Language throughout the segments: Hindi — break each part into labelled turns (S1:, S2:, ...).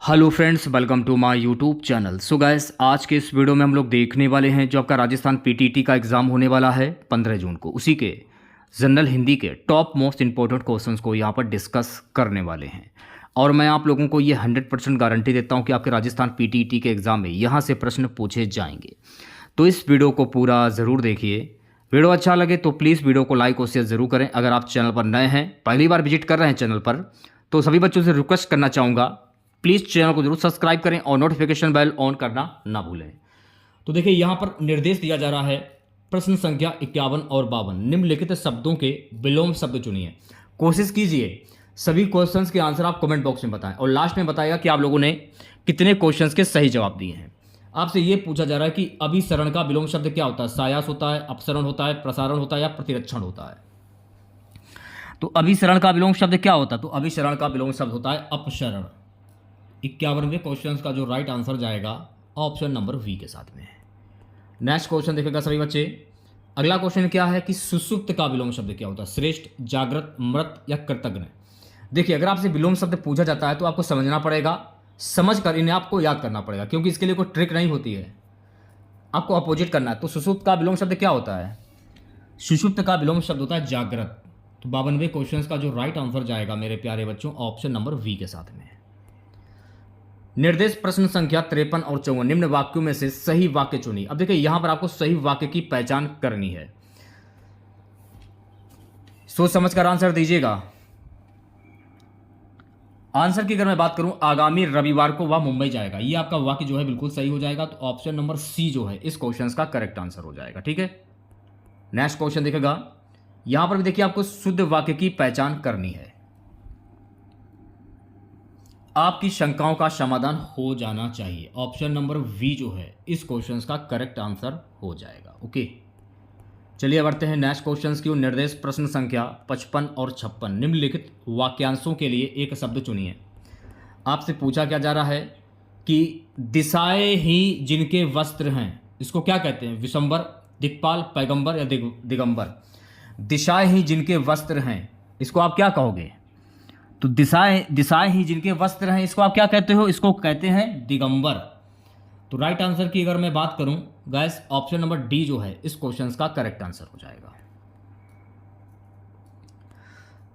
S1: Hello friends, welcome to my YouTube channel. So guys, आज के इस वीडियो में हम लोग देखने वाले हैं जो आपका राजस्थान पीटीटी का एग्ज़ाम होने वाला है 15 जून को। उसी के जनरल हिंदी के टॉप मोस्ट इंपॉर्टेंट क्वेश्चंस को यहाँ पर डिस्कस करने वाले हैं। और मैं आप लोगों को ये 100% गारंटी देता हूँ कि आपके राजस्थान पीटीटी के एग्ज़ाम में यहाँ से प्रश्न पूछे जाएंगे। तो इस वीडियो को पूरा ज़रूर देखिए। वीडियो अच्छा लगे तो प्लीज़ वीडियो को लाइक और शेयर ज़रूर करें। अगर आप चैनल पर नए हैं, पहली बार विजिट कर रहे हैं चैनल पर, तो सभी बच्चों से रिक्वेस्ट करना चाहूँगा, प्लीज़ चैनल को जरूर सब्सक्राइब करें और नोटिफिकेशन बेल ऑन करना ना भूलें। तो देखिए, यहाँ पर निर्देश दिया जा रहा है, प्रश्न संख्या 51 और 52 निम्नलिखित शब्दों के विलोम शब्द चुनिए। कोशिश कीजिए सभी क्वेश्चंस के आंसर आप कमेंट बॉक्स में बताएं और लास्ट में बताइएगा कि आप लोगों ने कितने क्वेश्चंस के सही जवाब दिए हैं। आपसे ये पूछा जा रहा है कि अभिसरण का विलोम शब्द क्या होता है। सायास होता है, अपसरण होता है, प्रसारण होता है या प्रतिरक्षण होता है। तो अभिसरण का विलोम शब्द क्या होता है? तो अभिसरण का विलोम शब्द होता है अपसरण। 51वें क्वेश्चन का जो राइट आंसर जाएगा ऑप्शन नंबर वी के साथ में। नेक्स्ट क्वेश्चन देखेगा सभी बच्चे। अगला क्वेश्चन क्या है कि सुषुप्त का विलोम शब्द क्या होता है। श्रेष्ठ, जागृत, मृत या कृतज्ञ। देखिए, अगर आपसे विलोम शब्द पूछा जाता है तो आपको समझना पड़ेगा, समझ कर इन्हें आपको याद करना पड़ेगा, क्योंकि इसके लिए कोई ट्रिक नहीं होती है, आपको अपोजिट करना है। तो सुषुप्त का विलोम शब्द क्या होता है? सुषुप्त का विलोम शब्द होता है जागृत। तो 52वें क्वेश्चन का जो राइट आंसर जाएगा मेरे प्यारे बच्चों ऑप्शन नंबर वी के साथ में। निर्देश प्रश्न संख्या 53 और 54 निम्न वाक्यों में से सही वाक्य चुनिए। अब देखिए, यहां पर आपको सही वाक्य की पहचान करनी है, सोच समझ कर आंसर दीजिएगा। आंसर की अगर मैं बात करूं, आगामी रविवार को वह मुंबई जाएगा, ये आपका वाक्य जो है बिल्कुल सही हो जाएगा। तो ऑप्शन नंबर सी जो है इस क्वेश्चन का करेक्ट आंसर हो जाएगा। ठीक है, नेक्स्ट क्वेश्चन देखेगा। यहां पर भी देखिए, आपको शुद्ध वाक्य की पहचान करनी है। आपकी शंकाओं का समाधान हो जाना चाहिए। ऑप्शन नंबर वी जो है इस क्वेश्चन का करेक्ट आंसर हो जाएगा। ओके, चलिए बढ़ते हैं नेक्स्ट क्वेश्चन की ओर। निर्देश प्रश्न संख्या 55 और 56 निम्नलिखित वाक्यांशों के लिए एक शब्द चुनिए। आपसे पूछा क्या जा रहा है कि दिशाएं ही जिनके वस्त्र हैं, इसको क्या कहते हैं? विशंबर, दिक्पाल, पैगंबर या दिगंबर। दिशाएं ही जिनके वस्त्र हैं, इसको आप क्या कहोगे? तो दिशाएं ही जिनके वस्त्र हैं, इसको आप क्या कहते हो? इसको कहते हैं दिगंबर। तो राइट आंसर की अगर मैं बात करूं गाइस, ऑप्शन नंबर डी जो है इस क्वेश्चन का करेक्ट आंसर हो जाएगा।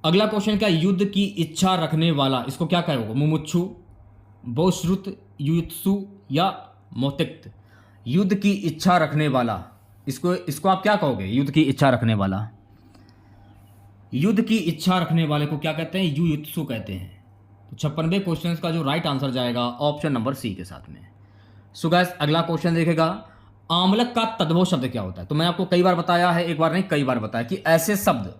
S1: अगला क्वेश्चन क्या? युद्ध की इच्छा रखने वाला, इसको क्या कहोगे? मुमुक्षु, बहुश्रुत, युत्सु या मोतिक्त। युद्ध की इच्छा रखने वाला, इसको आप क्या कहोगे? युद्ध की इच्छा रखने वाला, युद्ध की इच्छा रखने वाले को क्या कहते हैं? युयुत्सु कहते हैं। तो 56वें क्वेश्चन का जो राइट आंसर जाएगा ऑप्शन नंबर सी के साथ में। सो गाइस, अगला क्वेश्चन देखेगा, आमलक का तद्भव शब्द क्या होता है? तो मैं आपको कई बार बताया है, एक बार नहीं कई बार बताया, कि ऐसे शब्द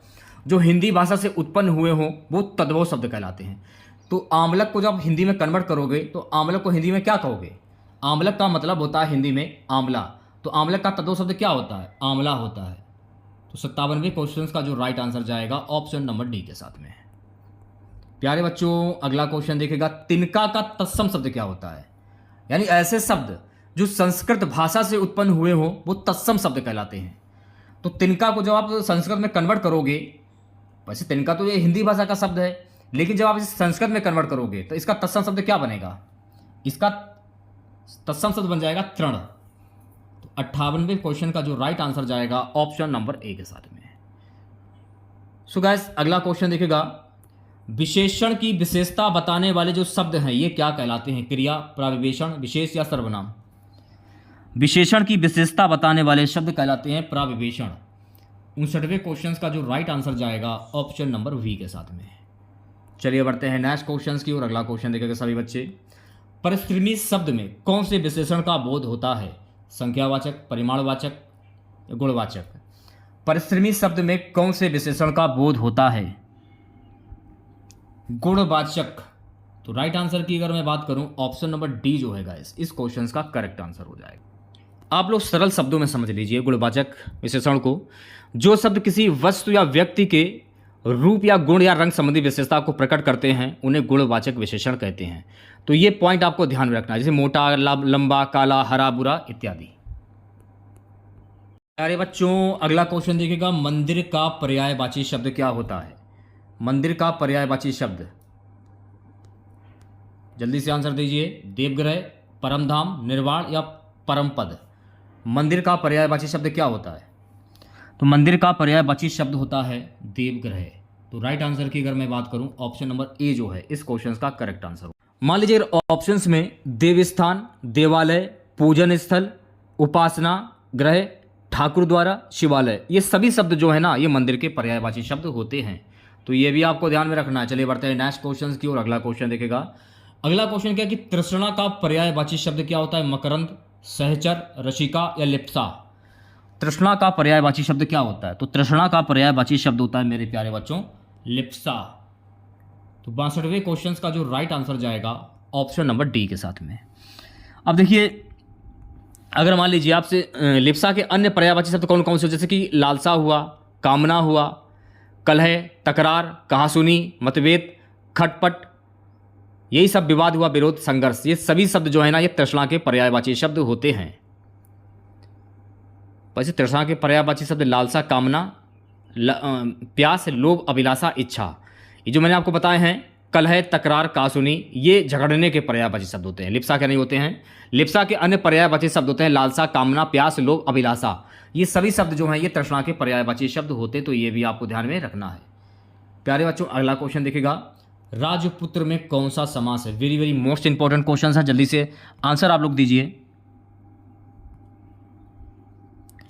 S1: जो हिंदी भाषा से उत्पन्न हुए हों वो तद्भव शब्द कहलाते हैं। तो आमलक को जब आप हिंदी में कन्वर्ट करोगे तो आमलक को हिंदी में क्या कहोगे? आमलक का मतलब होता है हिंदी में आंवला। तो आमलक का तद्भव शब्द क्या होता है? आंवला होता है। तो 57वें क्वेश्चन का जो राइट आंसर जाएगा ऑप्शन नंबर डी के साथ में। प्यारे बच्चों, अगला क्वेश्चन देखेगा, तिनका का तत्सम शब्द क्या होता है? यानी ऐसे शब्द जो संस्कृत भाषा से उत्पन्न हुए हो वो तत्सम शब्द कहलाते हैं। तो तिनका को जब आप संस्कृत में कन्वर्ट करोगे, वैसे तिनका तो ये हिंदी भाषा का शब्द है, लेकिन जब आप इसे संस्कृत में कन्वर्ट करोगे तो इसका तत्सम शब्द क्या बनेगा? इसका तत्सम शब्द बन जाएगा तृण। 58वें क्वेश्चन का जो राइट आंसर जाएगा ऑप्शन नंबर ए के साथ में। सो गाइस, अगला क्वेश्चन देखेगा, विशेषण की विशेषता बताने वाले जो शब्द हैं ये क्या कहलाते हैं? क्रिया, प्राविशेषण, विशेष या सर्वनाम। विशेषण की विशेषता बताने वाले शब्द कहलाते हैं प्राविशेषण। 59वें क्वेश्चन का जो राइट आंसर जाएगा ऑप्शन नंबर वी के साथ में। चलिए बढ़ते हैं नेक्स्ट क्वेश्चन की और अगला क्वेश्चन देखेगा सभी बच्चे। परिश्रमी शब्द में कौन से विशेषण का बोध होता है? संख्यावाचक, परिमाणवाचक या गुणवाचक। परिश्रमी शब्द में कौन से विशेषण का बोध होता है? गुणवाचक। तो राइट आंसर की अगर मैं बात करूं, ऑप्शन नंबर डी जो है गाइस इस क्वेश्चन का करेक्ट आंसर हो जाएगा। आप लोग सरल शब्दों में समझ लीजिए गुणवाचक विशेषण को। जो शब्द किसी वस्तु या व्यक्ति के रूप या गुण या रंग संबंधी विशेषता को प्रकट करते हैं उन्हें गुणवाचक विशेषण कहते हैं। तो ये पॉइंट आपको ध्यान में रखना है, जैसे मोटा, लंबा, काला, हरा, बुरा इत्यादि। अरे बच्चों, अगला क्वेश्चन देखिएगा, मंदिर का पर्यायवाची शब्द क्या होता है? मंदिर का पर्यायवाची शब्द जल्दी से आंसर दीजिए। देवग्रह, परमधाम, निर्वाण या परमपद। मंदिर का पर्यायवाची शब्द क्या होता है? तो मंदिर का पर्यायवाची शब्द होता है देवग्रह। तो राइट आंसर की अगर मैं बात करूं, ऑप्शन नंबर ए जो है इस क्वेश्चन का करेक्ट आंसर। मान लीजिए ऑप्शंस में देवस्थान, देवालय, पूजन स्थल, उपासना ग्रह, ठाकुर द्वारा, शिवालय, ये सभी शब्द जो है ना ये मंदिर के पर्यायवाची शब्द होते हैं। तो ये भी आपको ध्यान में रखना है। चलिए बढ़ते हैं नेक्स्ट क्वेश्चन की ओर। अगला क्वेश्चन देखेगा। अगला क्वेश्चन क्या है कि तृष्णा का पर्यायवाची शब्द क्या होता है? मकरंद, सहचर, रसिका या लिप्सा। तृष्णा का पर्यायवाची शब्द क्या होता है? तो तृष्णा का पर्यायवाची शब्द होता है मेरे प्यारे बच्चों लिप्सा। तो 62वें क्वेश्चन का जो राइट आंसर जाएगा ऑप्शन नंबर डी के साथ में। अब देखिए, अगर मान लीजिए आपसे लिप्सा के अन्य पर्यायवाची शब्द कौन कौन से, जैसे कि लालसा हुआ, कामना हुआ, कलह, तकरार, कहासुनी, मतभेद, खटपट, यही सब विवाद हुआ, विरोध, संघर्ष, ये सभी शब्द जो है ना ये तृष्णा के पर्यायवाची शब्द होते हैं। वैसे तृष्णा के पर्यायवाची शब्द लालसा, कामना, प्यास, लोभ, अभिलाषा, इच्छा, ये जो मैंने आपको बताए हैं, कलह, तकरार, कहासुनी, ये झगड़ने के पर्यायवाची शब्द होते हैं। लिप्सा के नहीं होते हैं। लिप्सा के अन्य पर्यायवाची शब्द होते हैं लालसा, कामना, प्यास, लोभ, अभिलाषा, ये सभी शब्द जो हैं ये तृष्णा के पर्यायवाची शब्द होते। तो ये भी आपको ध्यान में रखना है प्यारे बच्चों। अगला क्वेश्चन देखिएगा। राजपुत्र में कौन सा समास है? Very very most important question है। जल्दी से आंसर आप लोग दीजिए।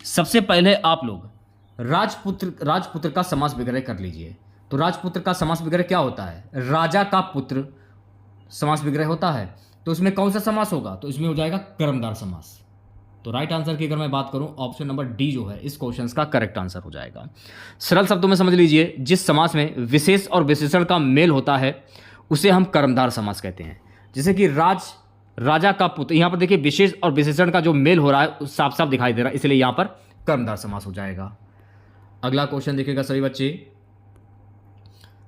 S1: सबसे पहले आप लोग राजपुत्र का समास विग्रह कर लीजिए। तो राजपुत्र का समास विग्रह क्या होता है? राजा का पुत्र समास विग्रह होता है। तो इसमें कौन सा समास होगा? तो इसमें हो जाएगा कर्मधार समास। तो राइट आंसर की अगर मैं बात करूं, ऑप्शन नंबर डी जो है इस क्वेश्चन का करेक्ट आंसर हो जाएगा। सरल शब्दों में समझ लीजिए, जिस समास में विशेष और विशेषण का मेल होता है उसे हम कर्मधार समास कहते हैं। जैसे कि राजा का पुत्र, यहां पर देखिए विशेष और विशेषण का जो मेल हो रहा है साफ साफ दिखाई दे रहा है, इसलिए यहां पर कर्मधार समास हो जाएगा। अगला क्वेश्चन देखिएगा सभी बच्चे।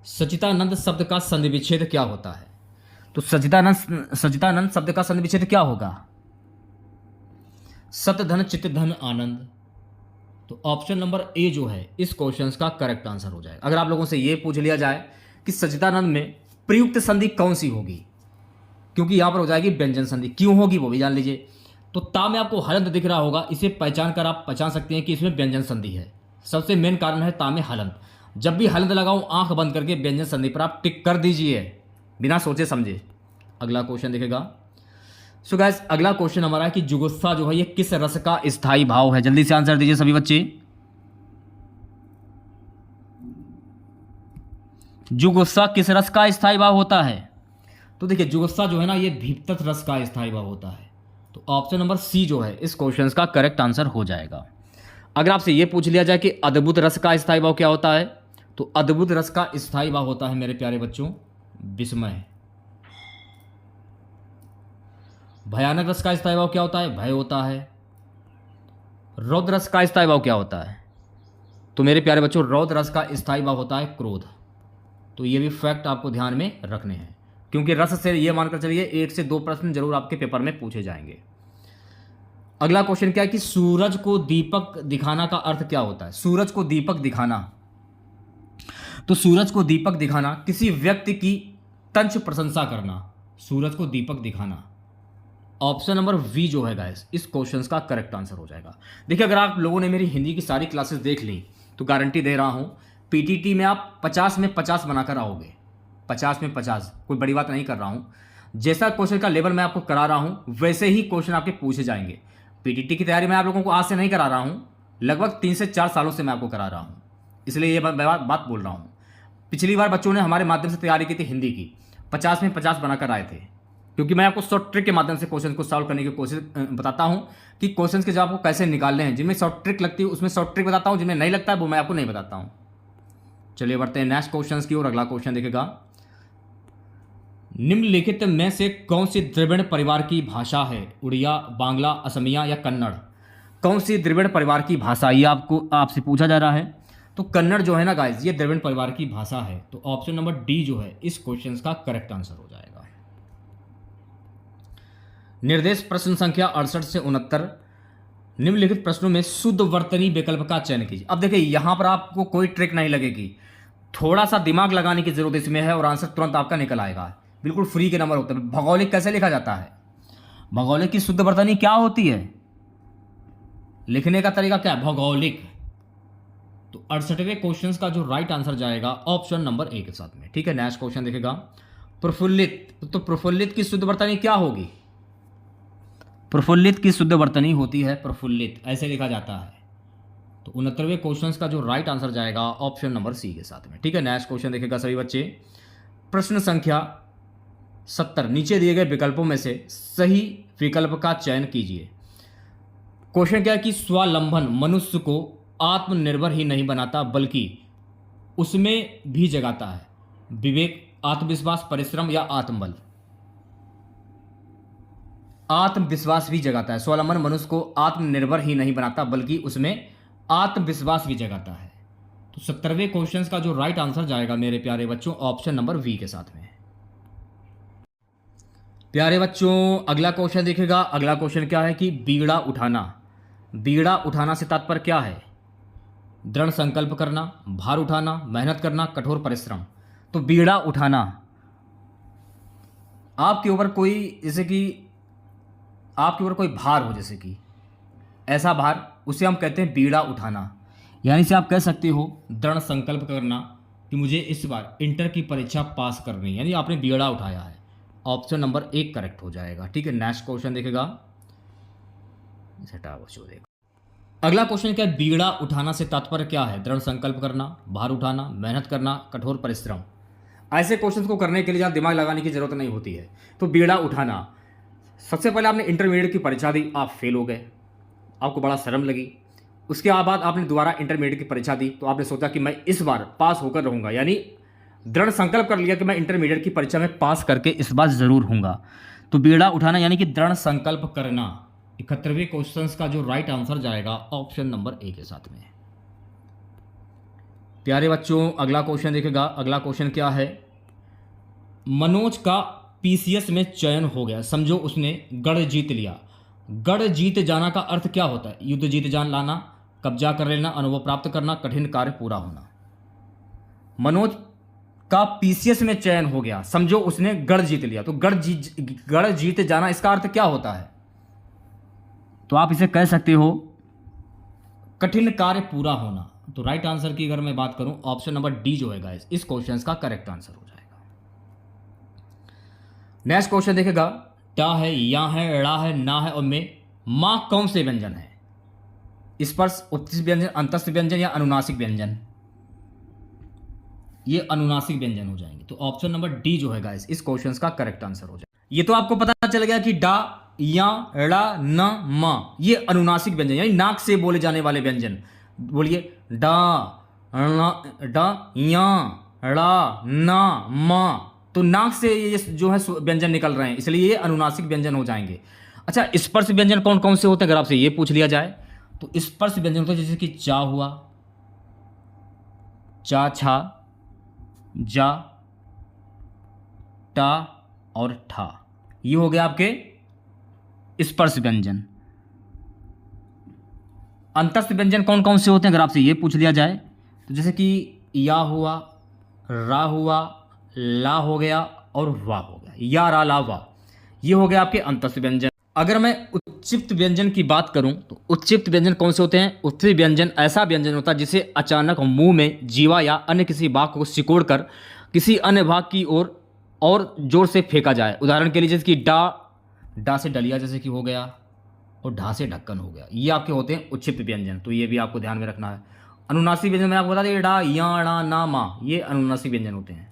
S1: सच्चिदानंद शब्द का संधि विच्छेद क्या होता है? तो सच्चिदानंद शब्द का संधि विच्छेद क्या होगा? सत धन चित्त धन आनंद। तो ऑप्शन नंबर ए जो है इस क्वेश्चन का करेक्ट आंसर हो जाएगा। अगर आप लोगों से यह पूछ लिया जाए कि सच्चिदानंद में प्रयुक्त संधि कौन सी होगी, क्योंकि यहां पर हो जाएगी व्यंजन संधि, क्यों होगी वो भी जान लीजिए। तो ता में आपको हलंत दिख रहा होगा, इसे पहचान कर आप पहचान सकते हैं कि इसमें व्यंजन संधि है। सबसे मेन कारण है ता में हलंत। जब भी हलंत लगाऊं आंख बंद करके व्यंजन संधि पर आप टिक कर दीजिए बिना सोचे समझे। अगला क्वेश्चन देखेगा। सो गाइस, अगला क्वेश्चन हमारा है कि जुगुप्सा जो है ये किस रस का स्थायी भाव है? जल्दी से आंसर दीजिए सभी बच्चे। जुगुप्सा किस रस का स्थायी भाव होता है? तो देखिए जुगुप्सा जो है ना ये भीपत रस का स्थायी भाव होता है। तो ऑप्शन नंबर सी जो है इस क्वेश्चन का करेक्ट आंसर हो जाएगा। अगर आपसे ये पूछ लिया जाए कि अद्भुत रस का स्थायी भाव क्या होता है, तो अद्भुत रस का स्थायी भाव होता है मेरे प्यारे बच्चों विस्मय। भयानक रस का स्थायी भाव क्या होता है? भय होता है। रौद्र रस का स्थायी भाव क्या होता है? तो मेरे प्यारे बच्चों रौद्र रस का स्थायी भाव होता है क्रोध। तो ये भी फैक्ट आपको ध्यान में रखने हैं, क्योंकि रस से ये मानकर चलिए 1 से 2 प्रश्न जरूर आपके पेपर में पूछे जाएंगे। अगला क्वेश्चन क्या है कि सूरज को दीपक दिखाना का अर्थ क्या होता है? सूरज को दीपक दिखाना, तो सूरज को दीपक दिखाना किसी व्यक्ति की तंच प्रशंसा करना। सूरज को दीपक दिखाना, ऑप्शन नंबर वी जो है गाइस इस क्वेश्चन का करेक्ट आंसर हो जाएगा। देखिए अगर आप लोगों ने मेरी हिंदी की सारी क्लासेस देख ली तो गारंटी दे रहा हूं पीटीटी में आप 50 में 50 बनाकर आओगे। 50 में 50, कोई बड़ी बात नहीं कर रहा हूं। जैसा क्वेश्चन का लेवल मैं आपको करा रहा हूं वैसे ही क्वेश्चन आपके पूछे जाएंगे। पीटीटी की तैयारी मैं आप लोगों को आज से नहीं करा रहा हूं, लगभग 3 से 4 सालों से मैं आपको करा रहा हूं, इसलिए ये बात बोल रहा हूं। पिछली बार बच्चों ने हमारे माध्यम से तैयारी की थी हिंदी की, 50 में 50 बनाकर आए थे, क्योंकि मैं आपको शॉर्ट ट्रिक के माध्यम से क्वेश्चन को सॉल्व करने की कोशिश बताता हूं कि क्वेश्चन के जवाब को कैसे निकालने हैं। जिनमें शॉर्ट ट्रिक लगती है उसमें शॉर्ट ट्रिक बताता हूं, जिनमें नहीं लगता है वो मैं आपको नहीं बताता हूं। चलिए बढ़ते हैं नेक्स्ट क्वेश्चन की ओर। अगला क्वेश्चन देखेगा। निम्नलिखित में से कौन सी द्रविड़ परिवार की भाषा है? उड़िया, बांग्ला, असमिया या कन्नड़? कौन सी द्रविड़ परिवार की भाषा, ये आपसे पूछा जा रहा है। तो कन्नड़ जो है ना गाइस ये द्रविड़ परिवार की भाषा है। तो ऑप्शन नंबर डी जो है इस क्वेश्चन का करेक्ट आंसर हो जाएगा। निर्देश प्रश्न संख्या 68 से 69। निम्नलिखित प्रश्नों में शुद्ध वर्तनी विकल्प का चयन कीजिए। अब देखिए यहां पर आपको कोई ट्रिक नहीं लगेगी, थोड़ा सा दिमाग लगाने की जरूरत इसमें है और आंसर तुरंत आपका निकल आएगा। बिल्कुल फ्री के नंबर होते हैं। भौगोलिक कैसे लिखा जाता है? भौगोलिक की शुद्ध वर्तनी क्या होती है? लिखने का तरीका क्या है? भौगोलिक। तो 68वें क्वेश्चन का जो राइट आंसर जाएगा ऑप्शन नंबर ए के साथ में। ठीक है, नेक्स्ट क्वेश्चन देखेगा प्रफुल्लित। तो प्रफुल्लित की शुद्ध वर्तनी क्या होगी? प्रफुल्लित की शुद्ध वर्तनी होती है प्रफुल्लित, ऐसे लिखा जाता है। तो 69वें क्वेश्चन का जो राइट आंसर जाएगा ऑप्शन नंबर सी के साथ में। ठीक है, नेक्स्ट क्वेश्चन देखेगा सभी बच्चे। प्रश्न संख्या 70, नीचे दिए गए विकल्पों में से सही विकल्प का चयन कीजिए। क्वेश्चन क्या है कि स्वावलंबन मनुष्य को आत्मनिर्भर ही नहीं बनाता बल्कि उसमें भी जगाता है। विवेक, आत्मविश्वास, परिश्रम या आत्मबल? आत्मविश्वास भी जगाता है। स्वावलंबन मनुष्य को आत्मनिर्भर ही नहीं बनाता बल्कि उसमें आत्मविश्वास भी जगाता है। तो 70वें क्वेश्चन का जो राइट आंसर जाएगा मेरे प्यारे बच्चों ऑप्शन नंबर वी के साथ में। प्यारे बच्चों अगला क्वेश्चन देखेगा। अगला क्वेश्चन क्या है कि बीड़ा उठाना। बीड़ा उठाना से तात्पर्य क्या है? दृढ़ संकल्प करना, भार उठाना, मेहनत करना, कठोर परिश्रम। तो बीड़ा उठाना, आपके ऊपर कोई जैसे कि आपके ऊपर कोई भार हो, जैसे कि ऐसा भार, उसे हम कहते हैं बीड़ा उठाना। यानी से आप कह सकते हो दृढ़ संकल्प करना कि मुझे इस बार इंटर की परीक्षा पास करनी, यानी आपने बीड़ा उठाया है। ऑप्शन नंबर 1 करेक्ट हो जाएगा। ठीक है, नेक्स्ट क्वेश्चन देखेगा। अगला क्वेश्चन क्या है? बीड़ा उठाना से तात्पर्य क्या है? दृढ़ संकल्प करना, भार उठाना, मेहनत करना, कठोर परिश्रम। ऐसे क्वेश्चंस को करने के लिए ज़्यादा दिमाग लगाने की जरूरत नहीं होती है। तो बीड़ा उठाना, सबसे पहले आपने इंटरमीडिएट की परीक्षा दी, आप फेल हो गए, आपको बड़ा शर्म लगी। उसके बाद आपने दोबारा इंटरमीडिएट की परीक्षा दी, तो आपने सोचा कि मैं इस बार पास होकर रहूँगा, यानी दृढ़ संकल्प कर लिया कि मैं इंटरमीडिएट की परीक्षा में पास करके इस बार ज़रूर हूँगा। तो बीड़ा उठाना यानी कि दृढ़ संकल्प करना। 71वें क्वेश्चन का जो राइट आंसर जाएगा ऑप्शन नंबर ए के साथ में। प्यारे बच्चों अगला क्वेश्चन देखेगा। अगला क्वेश्चन क्या है? मनोज का पीसीएस में चयन हो गया, समझो उसने गढ़ जीत लिया। गढ़ जीत जाना का अर्थ क्या होता है? युद्ध जीत जान लाना, कब्जा कर लेना, अनुभव प्राप्त करना, कठिन कार्य पूरा होना। मनोज का पीसीएस में चयन हो गया, समझो उसने गढ़ जीत लिया। तो गढ़ जीत जाना इसका अर्थ क्या होता है? तो आप इसे कह सकते हो कठिन कार्य पूरा होना। तो राइट आंसर की अगर मैं बात करूं ऑप्शन नंबर डी जो है गाइस इस क्वेश्चन का करेक्ट आंसर हो जाएगा। नेक्स्ट क्वेश्चन देखेगा। टा है, या है, ड़ा है, ना है और में मां कौन से व्यंजन है? स्पर्श, उत्कृष्ट व्यंजन, अंतस्थ व्यंजन या अनुनासिक व्यंजन? ये अनुनासिक व्यंजन हो जाएंगे। तो ऑप्शन नंबर डी जो है गाइस इस क्वेश्चन का करेक्ट आंसर हो जाएगा। ये तो आपको पता चल गया कि डा, या, ड़ा, न, मा ये अनुनासिक व्यंजन यानी नाक से बोले जाने वाले व्यंजन। बोलिए डा, डा, या, ड़ा, ना, मा। तो नाक से ये जो है व्यंजन निकल रहे हैं, इसलिए ये अनुनासिक व्यंजन हो जाएंगे। अच्छा, स्पर्श व्यंजन कौन कौन से होते हैं अगर आपसे ये पूछ लिया जाए तो स्पर्श व्यंजन होते हैं जैसे कि चा हुआ, चा, छा, जा, टा और ठा, ये हो गया आपके स्पर्श व्यंजन। अंतस्थ व्यंजन कौन कौन से होते हैं अगर आपसे ये पूछ लिया जाए तो जैसे कि या हुआ, रा हुआ, ला हो गया और वा हो गया। या, रा, ला, वा ये हो गया आपके अंतस्थ व्यंजन। अगर मैं उत्क्षिप्त व्यंजन की बात करूं तो उत्क्षिप्त व्यंजन कौन से होते हैं? उत्क्षिप्त व्यंजन ऐसा व्यंजन होता है जिसे अचानक मुंह में जीवा या अन्य किसी भाग को सिकोड़कर किसी अन्य भाग की ओर और जोर से फेंका जाए। उदाहरण के लिए जैसे कि डा, डा से डलिया जैसे कि हो गया और ढा से ढक्कन हो गया। ये आपके होते हैं उत्क्षिप्त व्यंजन, तो ये भी आपको ध्यान में रखना है। अनुनासिक व्यंजन मैं आपको बता दें डा, या, ड़ा, ना, मा ये अनुनासिक व्यंजन होते हैं।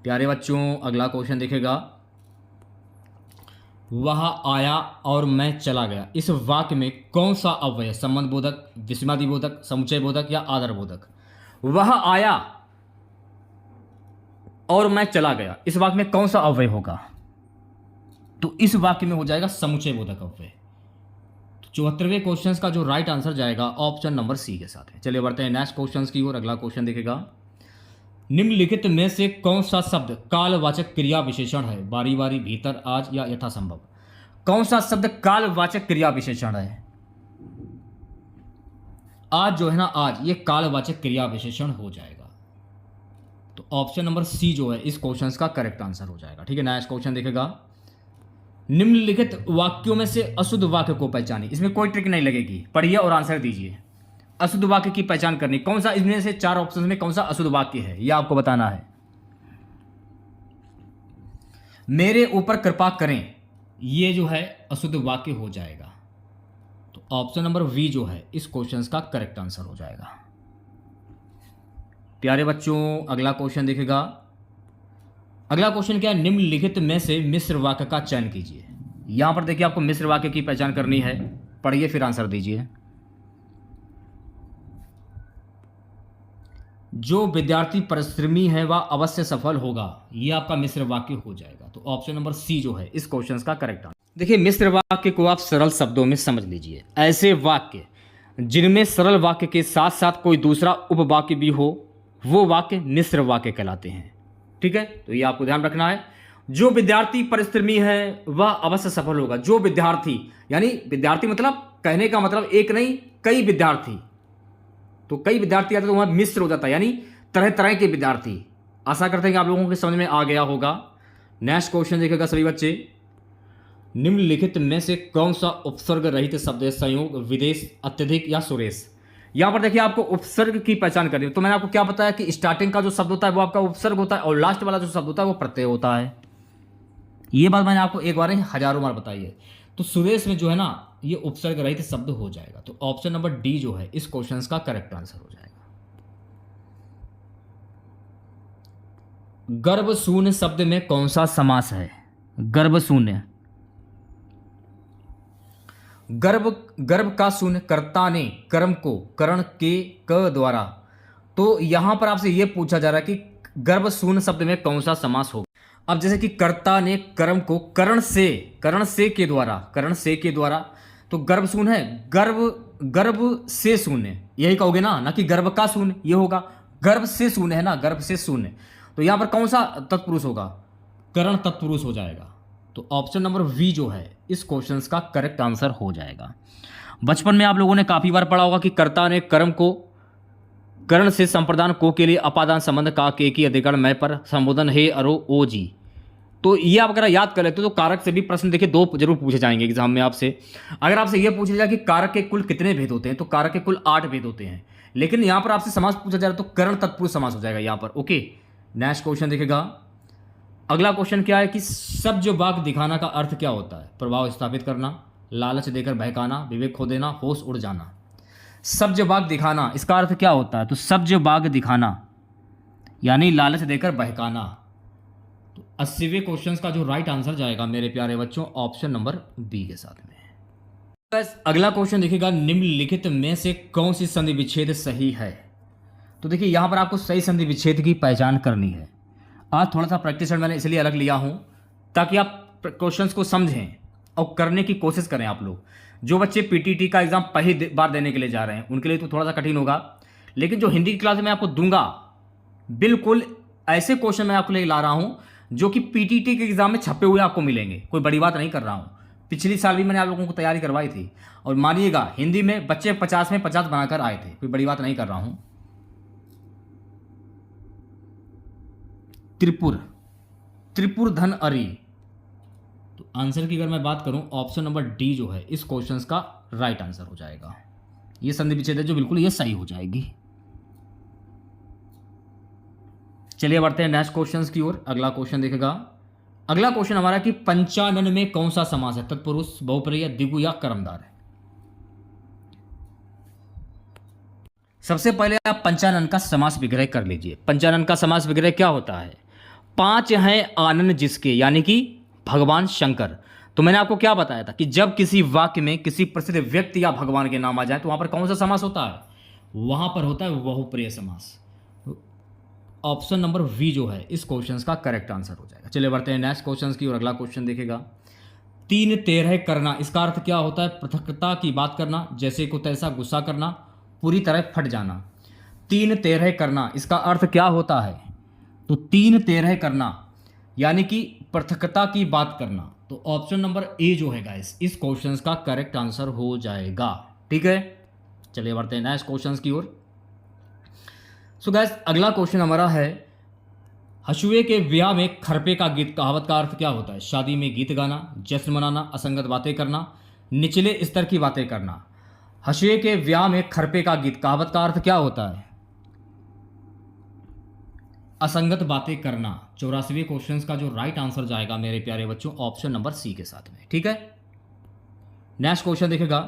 S1: प्यारे बच्चों अगला क्वेश्चन देखेगा। वह आया और मैं चला गया, इस वाक्य में कौन सा अव्यय? संबंध बोधक, विस्मयादि बोधक, समुच्चय बोधक या आदर बोधक? वह आया और मैं चला गया, इस वाक्य में कौन सा अव्यय होगा? तो इस वाक्य में हो जाएगा समुच्चय बोधक अव्यय। तो 74वें क्वेश्चन का जो राइट आंसर जाएगा ऑप्शन नंबर सी के साथ है। चलिए बढ़ते हैं नेक्स्ट क्वेश्चन की ओर। अगला क्वेश्चन देखेगा। निम्नलिखित में से कौन सा शब्द कालवाचक क्रिया विशेषण है? बारी बारी, भीतर, आज या यथासंभव? कौन सा शब्द कालवाचक क्रिया विशेषण है? आज जो है ना, आज ये कालवाचक क्रिया विशेषण हो जाएगा। तो ऑप्शन नंबर सी जो है इस क्वेश्चन का करेक्ट आंसर हो जाएगा। ठीक है, नेक्स्ट क्वेश्चन देखेगा, निम्नलिखित वाक्यों में से अशुद्ध वाक्य को पहचानिए। इसमें कोई ट्रिक नहीं लगेगी, पढ़िए और आंसर दीजिए। अशुद्ध वाक्य की पहचान करनी, कौन सा इनमें से 4 ऑप्शन में कौन सा अशुद्ध वाक्य है यह आपको बताना है। मेरे ऊपर कृपा करें, ये जो है अशुद्ध वाक्य हो जाएगा। तो ऑप्शन नंबर वी जो है इस क्वेश्चन का करेक्ट आंसर हो जाएगा। प्यारे बच्चों, अगला क्वेश्चन देखेगा। अगला क्वेश्चन क्या है, निम्नलिखित में से मिश्र वाक्य का चयन कीजिए। यहां पर देखिए आपको मिश्र वाक्य की पहचान करनी है, पढ़िए फिर आंसर दीजिए। जो विद्यार्थी परिश्रमी है वह अवश्य सफल होगा, यह आपका मिश्र वाक्य हो जाएगा। तो ऑप्शन नंबर सी जो है इस क्वेश्चन का करेक्ट आंसर। देखिए मिश्र वाक्य को आप सरल शब्दों में समझ लीजिए, ऐसे वाक्य जिनमें सरल वाक्य के साथ साथ कोई दूसरा उपवाक्य भी हो वो वाक्य मिश्र वाक्य कहलाते हैं। ठीक है, तो ये आपको ध्यान रखना है। जो विद्यार्थी परिश्रमी है वह अवश्य सफल होगा। जो विद्यार्थी, यानी विद्यार्थी मतलब कहने का मतलब एक नहीं कई विद्यार्थी, तो कई विद्यार्थी आते तो वहां मिश्र हो जाता है, यानी तरह तरह के विद्यार्थी। आशा करते हैं कि आप लोगों के समझ में आ गया होगा। नेक्स्ट क्वेश्चन देखिएगा सभी बच्चे, निम्नलिखित में से कौन सा उपसर्ग रहित शब्द है, संयोग, विदेश, अत्यधिक या सुरेश। यहां पर देखिए आपको उपसर्ग की पहचान करनी है। तो मैंने आपको क्या बताया कि स्टार्टिंग का जो शब्द होता है वो आपका उपसर्ग होता है और लास्ट वाला जो शब्द होता है वो प्रत्यय होता है। ये बात मैंने आपको एक बार नहीं हजारों बार बताई है। तो सुरेश में जो है ना ये उपसर्ग रहित शब्द हो जाएगा। तो ऑप्शन नंबर डी जो है इस क्वेश्चन का करेक्ट आंसर हो जाएगा। गर्भ शून्य शब्द में कौन सा समास है। गर्भ शून्य, गर्भ का शून्य, कर्ता ने कर्म को करण के क द्वारा। तो यहां पर आपसे यह पूछा जा रहा है कि गर्भ शून्य शब्द में कौन सा समास होगा। अब जैसे कि कर्ता ने कर्म को करण से के द्वारा, तो गर्भ शून्य है, गर्भ से शून्य, यही कहोगे ना कि गर्भ का शून्य, ये होगा गर्भ से शून्य है ना, गर्भ से शून्य। तो यहां पर कौन सा तत्पुरुष होगा, करण तत्पुरुष हो जाएगा। तो ऑप्शन नंबर वी जो है इस क्वेश्चन का करेक्ट आंसर हो जाएगा। बचपन में आप लोगों ने काफी बार पढ़ा होगा कि कर्ता ने कर्म को करण से संप्रदान को के लिए अपादान संबंध का के की अधिकरण मैं पर संबोधन हे अरो ओ जी। तो ये आप अगर याद कर लेते हो तो कारक से भी प्रश्न देखिए 2 जरूर पूछे जाएंगे एग्जाम में आपसे। अगर आपसे ये पूछा जाए कि कारक के कुल कितने भेद होते हैं, तो कारक के कुल 8 भेद होते हैं, लेकिन यहां पर आपसे समास पूछा जा रहा है तो करण तत्पुरुष समास हो जाएगा यहां पर। ओके, नेक्स्ट क्वेश्चन देखेगा। अगला क्वेश्चन क्या है कि सब्ज वाक दिखाना का अर्थ क्या होता है। प्रभाव स्थापित करना, लालच देकर बहकाना, विवेक खो देना, होश उड़ जाना। सब्ज वाक दिखाना, इसका अर्थ क्या होता है। तो सब्ज वाक दिखाना यानी लालच देकर बहकाना। तो 80वें क्वेश्चन का जो राइट आंसर जाएगा मेरे प्यारे बच्चों ऑप्शन नंबर बी के साथ में। अगला क्वेश्चन देखिएगा, निम्नलिखित में से कौन सी संधि विच्छेद सही है। तो देखिए यहां पर आपको सही संधि विच्छेद की पहचान करनी है। आज थोड़ा सा प्रैक्टिस मैंने इसलिए अलग लिया हूं ताकि आप क्वेश्चंस को समझें और करने की कोशिश करें। आप लोग जो बच्चे पीटीटी का एग्जाम पहली बार देने के लिए जा रहे हैं उनके लिए तो थोड़ा सा कठिन होगा, लेकिन जो हिंदी की क्लास में आपको दूंगा बिल्कुल ऐसे क्वेश्चन मैं आपको लिए ला रहा हूं जो कि पीटीटी के एग्जाम में छपे हुए आपको मिलेंगे। कोई बड़ी बात नहीं कर रहा हूं, पिछली साल भी मैंने आप लोगों को तैयारी करवाई थी और मानिएगा हिंदी में बच्चे 50 में 50 बनाकर आए थे। कोई बड़ी बात नहीं कर रहा हूं। त्रिपुर धन अरी। तो आंसर की अगर मैं बात करूं ऑप्शन नंबर डी जो है इस क्वेश्चन का राइट आंसर हो जाएगा। ये संधि विच्छेद है जो बिल्कुल ये सही हो जाएगी। चलिए बढ़ते हैं नेक्स्ट क्वेश्चन की ओर। अगला क्वेश्चन देखेगा। अगला क्वेश्चन हमारा कि पंचानन में कौन सा समास है। तत्पुरुष, बहुप्रिय, द्विगु या कर्मधार है। सबसे पहले आप पंचानन का समास विग्रह कर लीजिए। पंचानन का समास विग्रह क्या होता है। 5 हैं आनन जिसके, यानी कि भगवान शंकर। तो मैंने आपको क्या बताया था कि जब किसी वाक्य में किसी प्रसिद्ध व्यक्ति या भगवान के नाम आ जाए तो वहां पर कौन सा समास होता है, वहां पर होता है बहुप्रिय समास। ऑप्शन नंबर वी जो है इस क्वेश्चन का करेक्ट आंसर हो जाएगा। चलिए बढ़ते हैं नेक्स्ट क्वेश्चन की और अगला क्वेश्चन देखेगा। 3 तेरह करना, इसका अर्थ क्या होता है। पृथकता की बात करना, जैसे को तैसा, गुस्सा करना, पूरी तरह फट जाना। 3 तेरह करना इसका अर्थ क्या होता है। तो 3 तेरह करना यानी कि पृथकता की बात करना। तो ऑप्शन नंबर ए जो है गाइस इस क्वेश्चन का करेक्ट आंसर हो जाएगा। ठीक है, चलिए बढ़ते हैं नेक्स्ट क्वेश्चन की ओर। सो गाइस अगला क्वेश्चन हमारा है हशुए के ब्याह में खरपे का गीत, कहावत का अर्थ क्या होता है? शादी में गीत गाना, जश्न मनाना, असंगत बातें करना, निचले स्तर की बातें करना। हशुए के ब्याह में खरपे का गीत, कहावत का अर्थ क्या होता है? असंगत बातें करना। 84वें क्वेश्चन का जो राइट आंसर जाएगा मेरे प्यारे बच्चों, ऑप्शन नंबर सी के साथ में। ठीक है, नेक्स्ट क्वेश्चन देखेगा,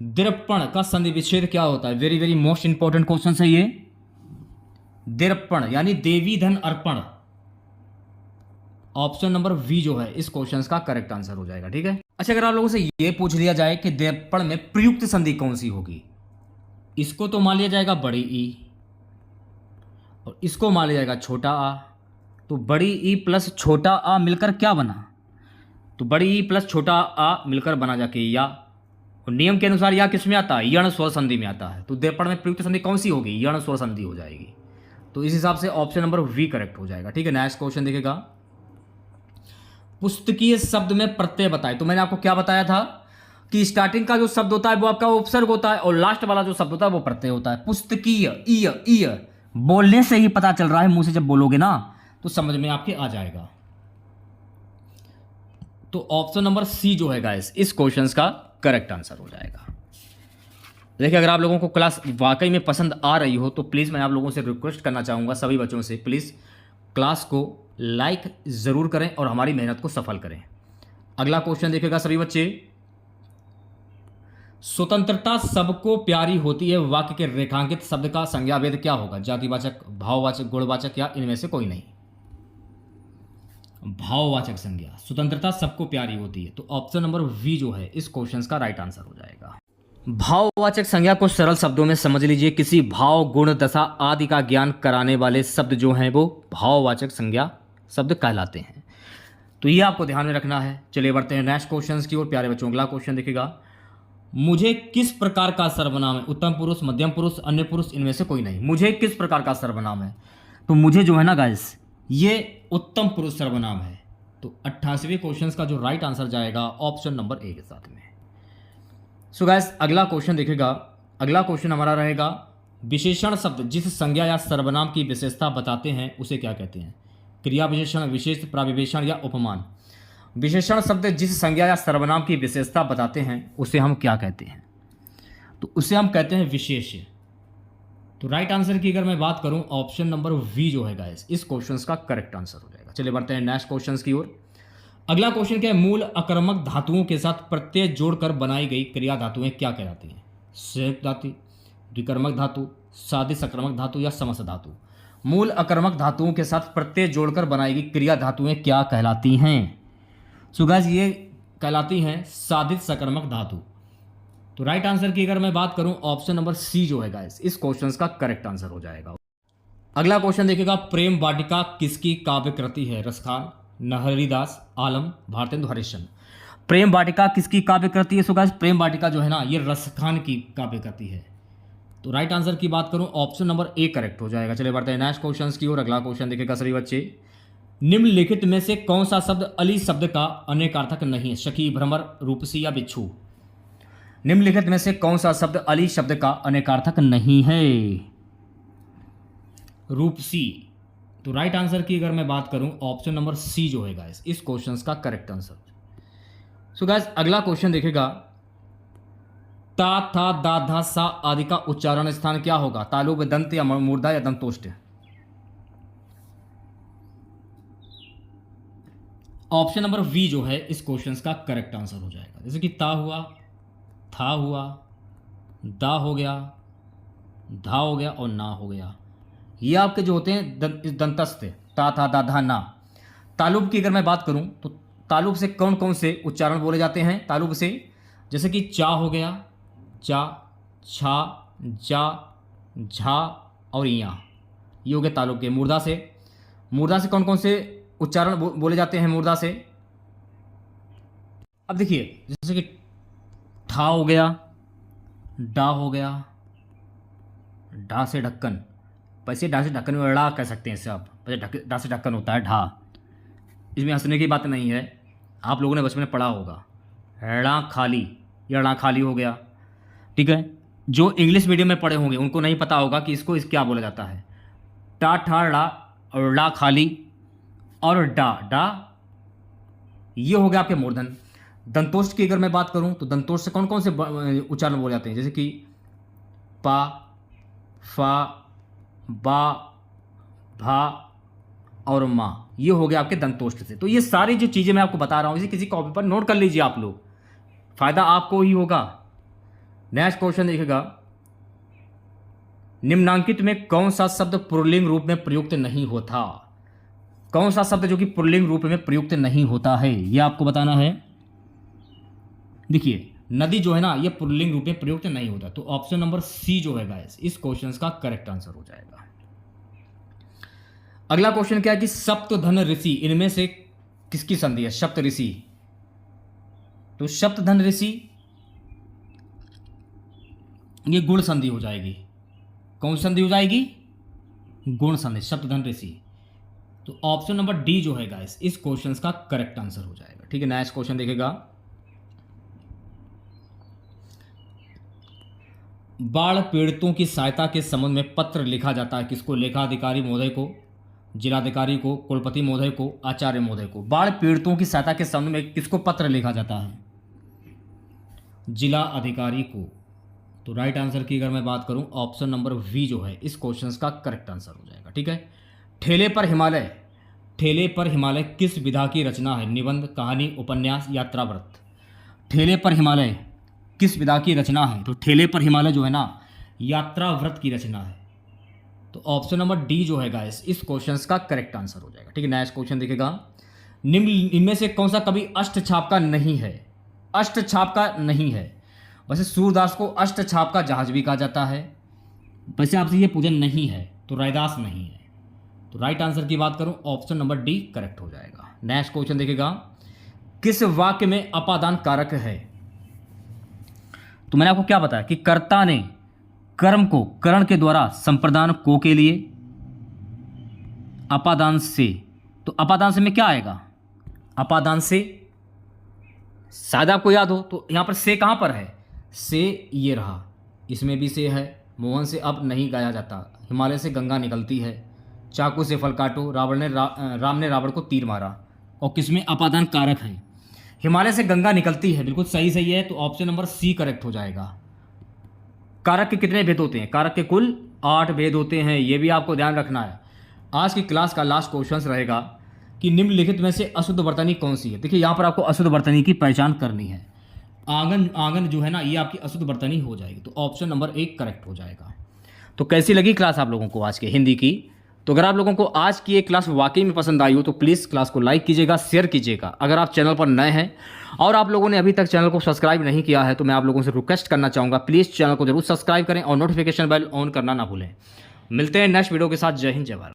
S1: दर्पण का संधि विच्छेद क्या होता है? Very very most important question है ये। दर्पण यानी देवी धन अर्पण, ऑप्शन नंबर वी जो है इस क्वेश्चन का करेक्ट आंसर हो जाएगा। ठीक है, अच्छा अगर आप लोगों से ये पूछ लिया जाए कि दर्पण में प्रयुक्त संधि कौन सी होगी, इसको तो मान लिया जाएगा बड़ी ई और इसको मान लिया जाएगा छोटा आ, तो बड़ी ई प्लस छोटा आ मिलकर क्या बना? तो बड़ी ई प्लस छोटा आ मिलकर बना जाके या, और नियम के अनुसार या किस में आता है? यण स्वर संधि में आता है। तो दर्पण में प्रयुक्त संधि कौन सी होगी? यण स्वर संधि हो जाएगी। तो इस हिसाब से ऑप्शन नंबर वी करेक्ट हो जाएगा। ठीक है, नेक्स्ट क्वेश्चन देखेगा, पुस्तकीय शब्द में प्रत्यय बताए। तो मैंने आपको क्या बताया था कि स्टार्टिंग का जो शब्द होता है वो आपका उपसर्ग होता है और लास्ट वाला जो शब्द होता है वो प्रत्यय होता है। पुस्तकीय ईय ईय बोलने से ही पता चल रहा है, मुंह से जब बोलोगे ना तो समझ में आपके आ जाएगा। तो ऑप्शन नंबर सी जो है गाइस इस क्वेश्चन का करेक्ट आंसर हो जाएगा। देखिए अगर आप लोगों को क्लास वाकई में पसंद आ रही हो तो प्लीज़ मैं आप लोगों से रिक्वेस्ट करना चाहूँगा, सभी बच्चों से प्लीज़ क्लास को लाइक ज़रूर करें और हमारी मेहनत को सफल करें। अगला क्वेश्चन देखिएगा सभी बच्चे, स्वतंत्रता सबको प्यारी होती है, वाक्य के रेखांकित शब्द का संज्ञाभेद क्या होगा? जातिवाचक, भाववाचक, गुणवाचक या इनमें से कोई नहीं? भाववाचक संज्ञा। स्वतंत्रता सबको प्यारी होती है, तो ऑप्शन नंबर वी जो है इस क्वेश्चन का राइट आंसर हो जाएगा। भाववाचक संज्ञा को सरल शब्दों में समझ लीजिए, किसी भाव, गुण, दशा आदि का ज्ञान कराने वाले शब्द जो हैं वो भाववाचक संज्ञा शब्द कहलाते हैं। तो ये आपको ध्यान में रखना है। चलिए बढ़ते हैं नेक्स्ट क्वेश्चन की ओर। प्यारे बच्चों अगला क्वेश्चन देखिएगा, मुझे किस प्रकार का सर्वनाम है? उत्तम पुरुष, मध्यम पुरुष, अन्य पुरुष, इनमें से कोई नहीं। मुझे किस प्रकार का सर्वनाम है? तो मुझे जो है ना गाइस ये उत्तम पुरुष सर्वनाम है। तो 88वें क्वेश्चन का जो राइट आंसर जाएगा ऑप्शन नंबर ए के साथ में। सो गाइस अगला क्वेश्चन देखिएगा, अगला क्वेश्चन हमारा रहेगा, विशेषण शब्द जिस संज्ञा या सर्वनाम की विशेषता बताते हैं उसे क्या कहते हैं? क्रिया विशेषण, विशेष, प्राविशेषण या उपमान? विशेषण शब्द जिस संज्ञा या सर्वनाम की विशेषता बताते हैं उसे हम क्या कहते हैं? तो उसे हम कहते हैं विशेष्य। तो राइट आंसर की अगर मैं बात करूं ऑप्शन नंबर वी जो है गाइस इस क्वेश्चन का करेक्ट आंसर हो जाएगा। चलिए बढ़ते हैं नेक्स्ट क्वेश्चन की ओर। अगला क्वेश्चन क्या है, मूल अकर्मक धातुओं के साथ प्रत्यय जोड़कर बनाई गई क्रिया धातुएं क्या कहलाती हैं? संयुक्त धातु, द्विकर्मक धातु, सादृश सक्रामक धातु या समस्त धातु? मूल अकर्मक धातुओं के साथ प्रत्यय जोड़कर बनाई गई क्रिया धातुएं क्या कहलाती हैं? सो गाइस ये कहलाती हैं साधित सकर्मक धातु। तो राइट आंसर की अगर मैं बात करूं ऑप्शन नंबर सी जो है गाइस इस क्वेश्चन का करेक्ट आंसर हो जाएगा। अगला क्वेश्चन देखिएगा, प्रेम वाटिका किसकी काव्य कृति है? रसखान, नहरीदास, आलम, भारतेंदु हरिश्चंद्र। प्रेम वाटिका किसकी काव्य कृति है? सो गाइस प्रेम वाटिका जो है ना ये रसखान की काव्य कृति है। तो राइट आंसर की बात करूं ऑप्शन नंबर ए करेक्ट हो जाएगा। चलिए बढ़ते हैं नेक्स्ट क्वेश्चन की ओर। अगला क्वेश्चन देखिएगा सभी बच्चे, निम्नलिखित में से कौन सा शब्द अली शब्द का अनेकार्थक नहीं है? सखी, भ्रमर, रूपसी या बिच्छू? निम्नलिखित में से कौन सा शब्द अली शब्द का अनेकार्थक नहीं है? रूपसी। तो राइट आंसर की अगर मैं बात करूं ऑप्शन नंबर सी जो है गाइस इस क्वेश्चन का करेक्ट आंसर। सो गाइस अगला क्वेश्चन देखिएगा, ता, था, दा, धा, सा आदि का उच्चारण स्थान क्या होगा? तालुब, दंत या मूर्धा या दंतोष्ठ? ऑप्शन नंबर वी जो है इस क्वेश्चन का करेक्ट आंसर हो जाएगा। जैसे कि ता हुआ, था हुआ, दा हो गया, धा हो गया और ना हो गया। ये आपके जो होते हैं दंतस्थ, ता, था, दा, धा, ना। तालुब की अगर मैं बात करूं तो तालुब से कौन कौन से उच्चारण बोले जाते हैं? तालुब से जैसे कि चा हो गया, चा, छा, जा, झा और या, ये हो गए तालुब के। मूर्धा से कौन कौन से उच्चारण बोले जाते हैं मूर्धा से? अब देखिए जैसे कि ठा हो गया, डा हो गया, ढा से ढक्कन, वैसे ढा से ढक्कन में ड़ा कह सकते हैं इससे आप, वैसे ढा से ढक्कन होता है ढा। इसमें हंसने की बात नहीं है, आप लोगों ने बचपन में पढ़ा होगा। ड़ा खाली, या ड़ा खाली हो गया, ठीक है। जो इंग्लिश मीडियम में पढ़े होंगे उनको नहीं पता होगा कि इसको क्या बोला जाता है। टा ठा ड़ा और ड़ा खाली और डा डा, ये हो गया आपके मूर्धन। दंतोष्ठ की अगर मैं बात करूं तो दंतोष्ठ से कौन कौन से उच्चारण बोले जाते हैं, जैसे कि पा, फा, बा, भा और माँ, ये हो गया आपके दंतोष्ठ से। तो ये सारी जो चीज़ें मैं आपको बता रहा हूँ इसे किसी कॉपी पर नोट कर लीजिए आप लोग, फायदा आपको ही होगा। नेक्स्ट क्वेश्चन देखिएगा, निम्नांकित में कौन सा शब्द पुल्लिंग रूप में प्रयुक्त नहीं होता? कौन सा शब्द जो कि पुल्लिंग रूप में प्रयुक्त नहीं होता है, ये आपको बताना है। देखिए नदी जो है ना, ये पुल्लिंग रूप में प्रयुक्त नहीं होता, तो ऑप्शन नंबर सी जो है गाइस इस क्वेश्चन का करेक्ट आंसर हो जाएगा। अगला क्वेश्चन क्या है कि सप्तधन ऋषि इनमें से किसकी संधि है? सप्त ऋषि, तो सप्तधन ऋषि ये गुण संधि हो जाएगी। कौन संधि हो जाएगी? गुण संधि, सप्तधन ऋषि। तो ऑप्शन नंबर डी जो है गाइस इस क्वेश्चन का करेक्ट आंसर हो जाएगा। ठीक है, नेक्स्ट क्वेश्चन देखेगा, बाढ़ पीड़ितों की सहायता के संबंध में पत्र लिखा जाता है किसको? लेखाधिकारी महोदय को, जिलाधिकारी को, कुलपति महोदय को, आचार्य महोदय को। बाढ़ पीड़ितों की सहायता के संबंध में किसको पत्र लिखा जाता है? जिला अधिकारी को। तो राइट आंसर की अगर मैं बात करूं ऑप्शन नंबर वी जो है इस क्वेश्चन का करेक्ट आंसर हो जाएगा। ठीक है, ठेले पर हिमालय, ठेले पर हिमालय किस विधा की रचना है? निबंध, कहानी, उपन्यास, यात्राव्रत। ठेले पर हिमालय किस विधा की रचना है? तो ठेले पर हिमालय जो है ना यात्राव्रत की रचना है। तो ऑप्शन नंबर डी जो है गाइस इस क्वेश्चन का करेक्ट आंसर हो जाएगा। ठीक है, नेक्स्ट क्वेश्चन देखिएगा, निम्न इनमें से कौन सा कवि अष्टछाप का नहीं है? अष्टछाप का नहीं है। वैसे सूरदास को अष्टछाप का जहाज भी कहा जाता है, वैसे आपसे ये पूजन नहीं है, तो रैदास नहीं है। तो राइट आंसर की बात करूं ऑप्शन नंबर डी करेक्ट हो जाएगा। नेक्स्ट क्वेश्चन देखिएगा, किस वाक्य में अपादान कारक है? तो मैंने आपको क्या बताया कि कर्ता ने कर्म को करण के द्वारा संप्रदान को के लिए, अपादान से, तो अपादान से में क्या आएगा? अपादान से शायद आपको याद हो तो यहां पर से कहां पर है? से ये रहा, इसमें भी से है। मोहन से अब नहीं गाया जाता, हिमालय से गंगा निकलती है, चाकू से फल काटो, राम ने रावण को तीर मारा। और किसमें अपादान कारक है? हिमालय से गंगा निकलती है, बिल्कुल सही सही है। तो ऑप्शन नंबर सी करेक्ट हो जाएगा। कारक के कितने भेद होते हैं? कारक के कुल 8 भेद होते हैं, ये भी आपको ध्यान रखना है। आज की क्लास का लास्ट क्वेश्चन रहेगा कि निम्नलिखित में से अशुद्ध वर्तनी कौन सी है? देखिए यहाँ पर आपको अशुद्ध वर्तनी की पहचान करनी है। आंगन, आंगन जो है ना ये आपकी अशुद्ध वर्तनी हो जाएगी, तो ऑप्शन नंबर 1 करेक्ट हो जाएगा। तो कैसी लगी क्लास आप लोगों को आज के हिंदी की? तो अगर आप लोगों को आज की ये क्लास वाकई में पसंद आई हो तो प्लीज़ क्लास को लाइक कीजिएगा, शेयर कीजिएगा। अगर आप चैनल पर नए हैं और आप लोगों ने अभी तक चैनल को सब्सक्राइब नहीं किया है तो मैं आप लोगों से रिक्वेस्ट करना चाहूँगा, प्लीज़ चैनल को जरूर सब्सक्राइब करें और नोटिफिकेशन बेल ऑन करना ना भूलें। मिलते हैं नेक्स्ट वीडियो के साथ। जय हिंद, जय भारत।